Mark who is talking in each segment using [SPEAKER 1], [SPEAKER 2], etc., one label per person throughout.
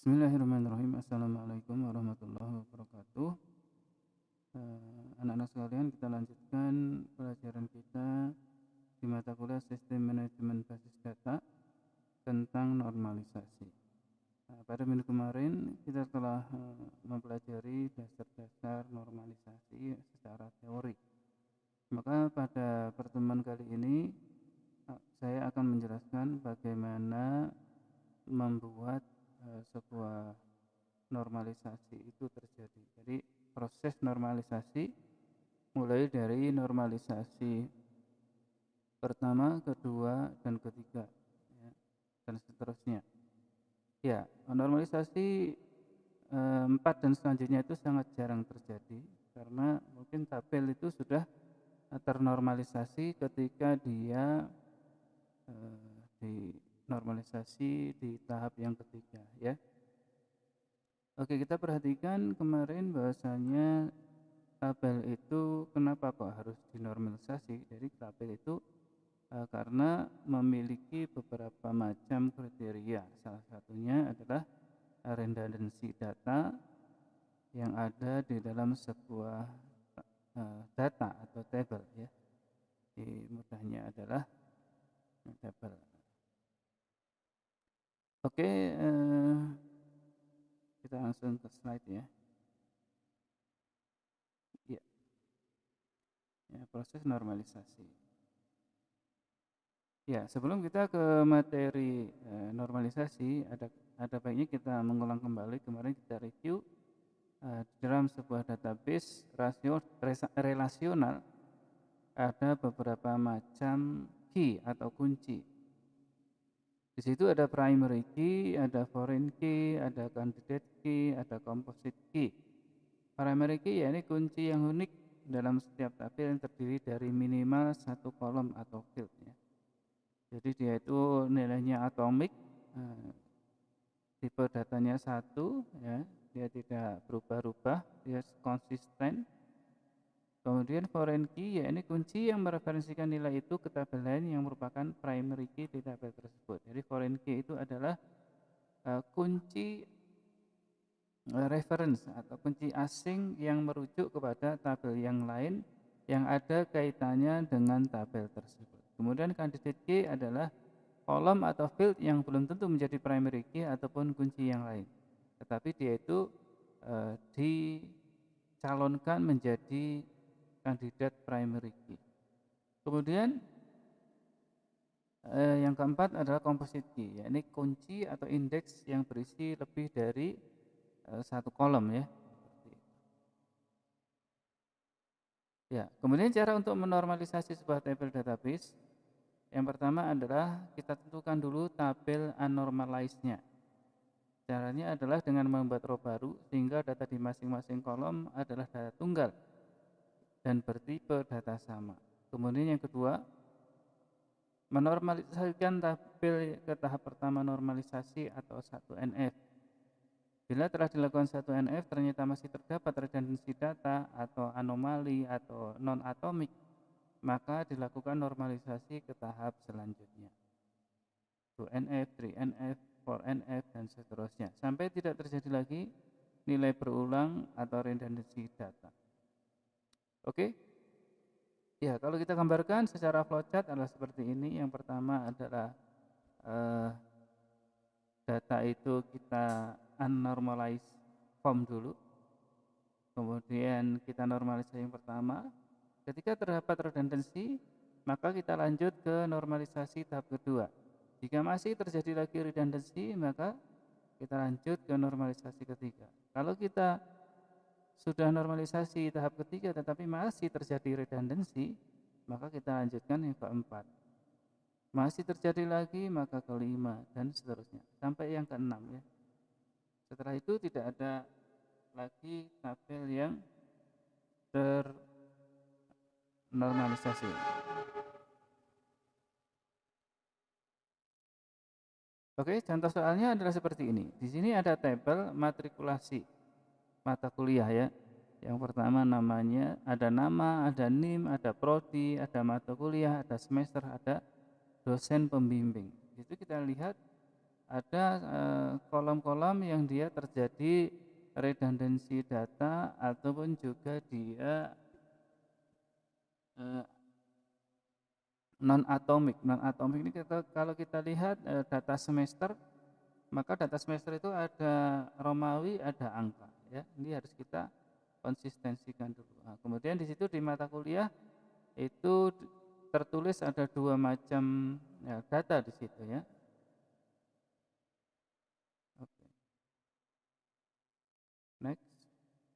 [SPEAKER 1] Bismillahirrahmanirrahim. Assalamualaikum warahmatullahi wabarakatuh. Anak-anak sekalian, kita lanjutkan pelajaran kita di mata kuliah Sistem Manajemen Basis Data tentang normalisasi. Pada minggu kemarin kita telah mempelajari dasar-dasar normalisasi secara teori. Maka pada pertemuan kali ini saya akan menjelaskan bagaimana membuat sebuah normalisasi itu terjadi. Jadi proses normalisasi mulai dari normalisasi pertama, kedua, dan ketiga, ya, dan seterusnya. Ya, normalisasi 4 dan selanjutnya itu sangat jarang terjadi karena mungkin tabel itu sudah ternormalisasi ketika dia dinormalisasi di tahap yang ketiga, ya. Oke, kita perhatikan kemarin bahwasanya tabel itu kenapa kok harus dinormalisasi. Jadi tabel itu karena memiliki beberapa macam kriteria. Salah satunya adalah redundancy data yang ada di dalam sebuah data atau tabel, ya. Jadi mudahnya adalah tabel. Oke, kita langsung ke slide, ya. Ya, proses normalisasi. Ya, sebelum kita ke materi normalisasi, ada baiknya kita mengulang kembali. Kemarin kita review dalam sebuah database relasional ada beberapa macam key atau kunci. Di situ ada primary key, ada foreign key, ada candidate key, ada composite key. Primary key ya ini kunci yang unik dalam setiap tabel yang terdiri dari minimal satu kolom atau field, ya. Jadi dia itu nilainya atomik, tipe datanya 1, ya, dia tidak berubah-ubah, dia konsisten. Kemudian foreign key ya ini kunci yang mereferensikan nilai itu ke tabel lain yang merupakan primary key di tabel tersebut. Jadi foreign key itu adalah kunci reference atau kunci asing yang merujuk kepada tabel yang lain yang ada kaitannya dengan tabel tersebut. Kemudian candidate key adalah kolom atau field yang belum tentu menjadi primary key ataupun kunci yang lain, tetapi dia itu dicalonkan menjadi kandidat primary key. Kemudian yang keempat adalah composite key, yakni kunci atau indeks yang berisi lebih dari satu kolom, ya. Ya, kemudian cara untuk menormalisasi sebuah tabel database, yang pertama adalah kita tentukan dulu tabel unnormalized-nya. Caranya adalah dengan membuat row baru sehingga data di masing-masing kolom adalah data tunggal dan bertipe data sama. Kemudian yang kedua, menormalisasikan tabel ke tahap pertama normalisasi atau 1NF. Bila telah dilakukan 1NF ternyata masih terdapat redundancy data atau anomali atau non-atomik, maka dilakukan normalisasi ke tahap selanjutnya. 2NF, 3NF, 4NF, dan seterusnya. Sampai tidak terjadi lagi nilai berulang atau redundancy data. Oke? Ya, kalau kita gambarkan secara flowchart adalah seperti ini. Yang pertama adalah data itu kita unnormalized form dulu. Kemudian kita normalisasi yang pertama. Ketika terdapat redundancy, maka kita lanjut ke normalisasi tahap kedua. Jika masih terjadi lagi redundancy, maka kita lanjut ke normalisasi ketiga. Kalau kita sudah normalisasi tahap ketiga tetapi masih terjadi redundancy, maka kita lanjutkan yang keempat. Masih terjadi lagi, maka kelima, dan seterusnya sampai yang keenam, ya. Setelah itu tidak ada lagi tabel yang ternormalisasi. Oke, contoh soalnya adalah seperti ini. Di sini ada tabel matrikulasi mata kuliah, ya. Yang pertama namanya, ada nama, ada NIM, ada prodi, ada mata kuliah, ada semester, ada dosen pembimbing. Itu kita lihat ada kolom-kolom yang dia terjadi redundancy data ataupun juga dia non-atomik. Non-atomik ini kalau kita lihat data semester, maka data semester itu ada Romawi, ada angka ya. Ini harus kita konsistensikan dulu. Nah, kemudian di situ di mata kuliah itu tertulis ada 2 macam ya, data di situ ya. Oke. Next.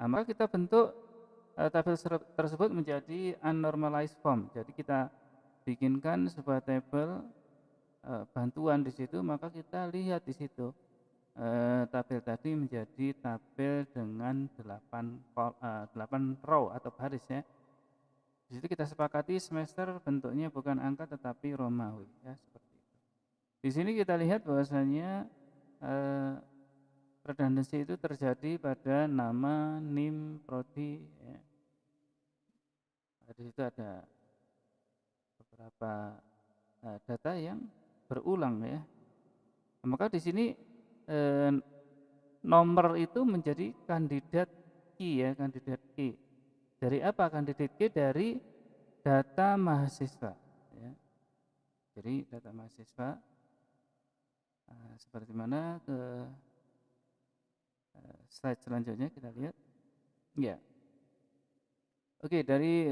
[SPEAKER 1] Nah, maka kita bentuk tabel tersebut menjadi unnormalized form. Jadi kita bikinkan sebuah tabel bantuan di situ, maka kita lihat di situ tabel tadi menjadi tabel dengan 8 row atau baris ya. Di situ kita sepakati semester bentuknya bukan angka tetapi Romawi ya, seperti itu. Di sini kita lihat bahwasanya redundancy itu terjadi pada nama, NIM, prodi ya. Di situ ada beberapa data yang berulang ya. Maka di sini nomor itu menjadi kandidat key ya, kandidat key. Dari apa kandidat key? Dari data mahasiswa ya. Jadi data mahasiswa seperti mana ke slide selanjutnya kita lihat. Ya. Oke, dari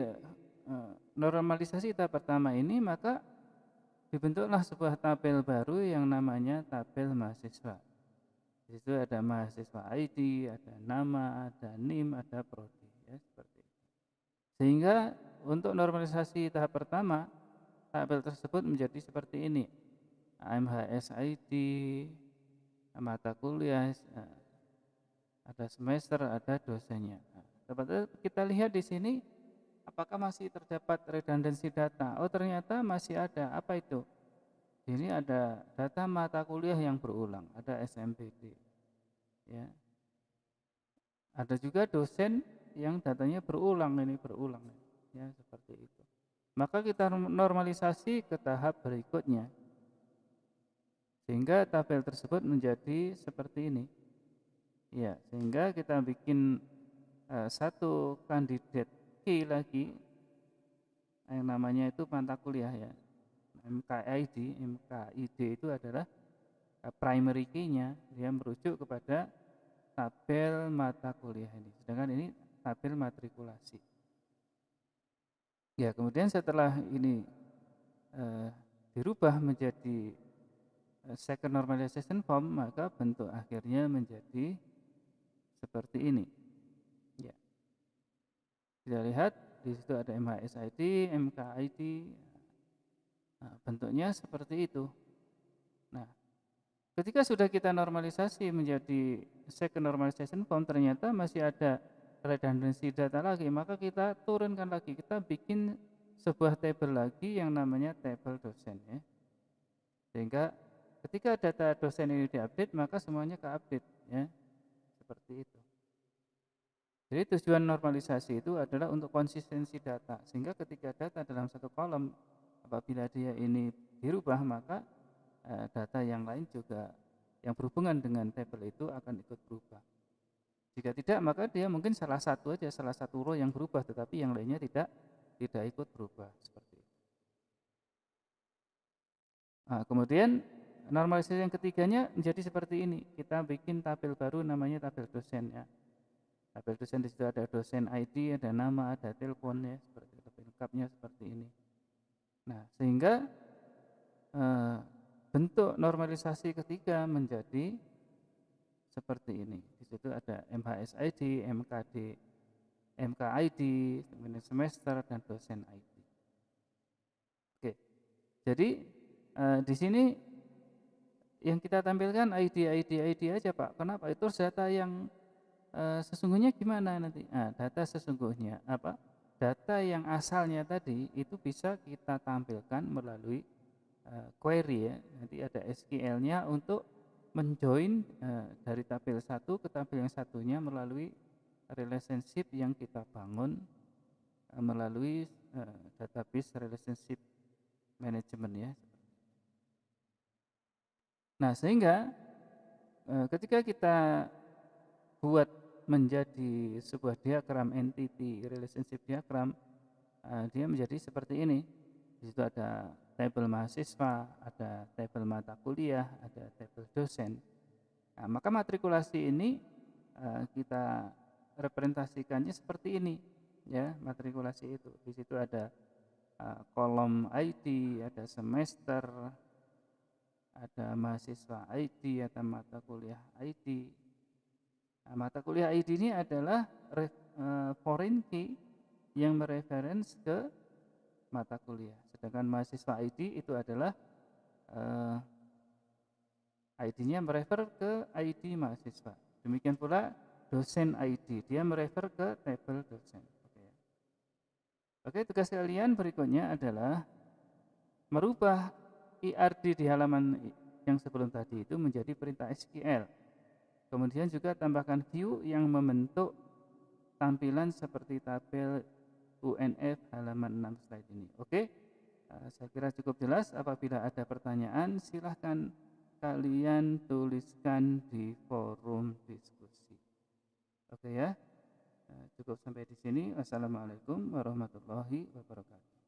[SPEAKER 1] normalisasi tahap pertama ini maka dibentuklah sebuah tabel baru yang namanya tabel mahasiswa. Di situ ada mahasiswa ID, ada nama, ada NIM, ada prodi ya, seperti itu. Sehingga untuk normalisasi tahap pertama tabel tersebut menjadi seperti ini. MHS ID, mata kuliah, ada semester, ada dosennya. Nah, kita lihat di sini apakah masih terdapat redundancy data? Oh, ternyata masih ada. Apa itu? Ini ada data mata kuliah yang berulang, ada SMPD. Ya. Ada juga dosen yang datanya berulang ya, seperti itu. Maka kita normalisasi ke tahap berikutnya. Sehingga tabel tersebut menjadi seperti ini. Ya, sehingga kita bikin satu kandidat key lagi yang namanya itu mata kuliah ya. MKID itu adalah primary key-nya, dia merujuk kepada tabel mata kuliah ini. Sedangkan ini tabel matrikulasi. Ya, kemudian setelah ini dirubah menjadi second normalization form, maka bentuk akhirnya menjadi seperti ini. Ya. Kita lihat di situ ada MHSID, MKID. Nah, bentuknya seperti itu. Nah, ketika sudah kita normalisasi menjadi second normalization form, ternyata masih ada redundancy data lagi, maka kita turunkan lagi, kita bikin sebuah table lagi yang namanya table dosen ya. Sehingga ketika data dosen ini diupdate, maka semuanya keupdate ya. Seperti itu. Jadi tujuan normalisasi itu adalah untuk konsistensi data, sehingga ketika data dalam satu kolom apabila dia ini dirubah, maka data yang lain juga yang berhubungan dengan tabel itu akan ikut berubah. Jika tidak, maka dia mungkin salah satu row yang berubah, tetapi yang lainnya tidak ikut berubah seperti itu. Nah, kemudian normalisasi yang ketiganya menjadi seperti ini. Kita bikin tabel baru namanya tabel dosen ya. Tabel dosen di situ ada dosen ID, ada nama, ada telepon ya, seperti itu, lengkapnya seperti ini. Nah, sehingga bentuk normalisasi ketiga menjadi seperti ini. Di situ ada MHSID, MKD, MKID, kemudian semester dan dosen ID. Oke. Jadi di sini yang kita tampilkan ID aja Pak. Kenapa? Itu data yang sesungguhnya gimana nanti? Nah, data sesungguhnya apa? Data yang asalnya tadi itu bisa kita tampilkan melalui query ya. Nanti ada SQL-nya untuk menjoin dari tabel satu ke tabel yang satunya melalui relationship yang kita bangun melalui database relationship management ya. Nah, sehingga ketika kita buat menjadi sebuah diagram entity relationship diagram, dia menjadi seperti ini. Di situ ada tabel mahasiswa, ada tabel mata kuliah, ada tabel dosen. Nah, maka matrikulasi ini kita representasikannya seperti ini, ya, matrikulasi itu. Di situ ada kolom ID, ada semester, ada mahasiswa ID, ada mata kuliah ID. Nah, mata kuliah ID ini adalah foreign key yang mereference ke mata kuliah. Sedangkan mahasiswa ID itu adalah ID-nya merefer ke ID mahasiswa. Demikian pula dosen ID, dia merefer ke tabel dosen. Oke, tugas kalian berikutnya adalah merubah IRD di halaman yang sebelum tadi itu menjadi perintah SQL. Kemudian juga tambahkan view yang membentuk tampilan seperti tabel UNF halaman 6 slide ini. Oke, saya kira cukup jelas. Apabila ada pertanyaan, silahkan kalian tuliskan di forum diskusi. Oke ya, cukup sampai di sini. Wassalamualaikum warahmatullahi wabarakatuh.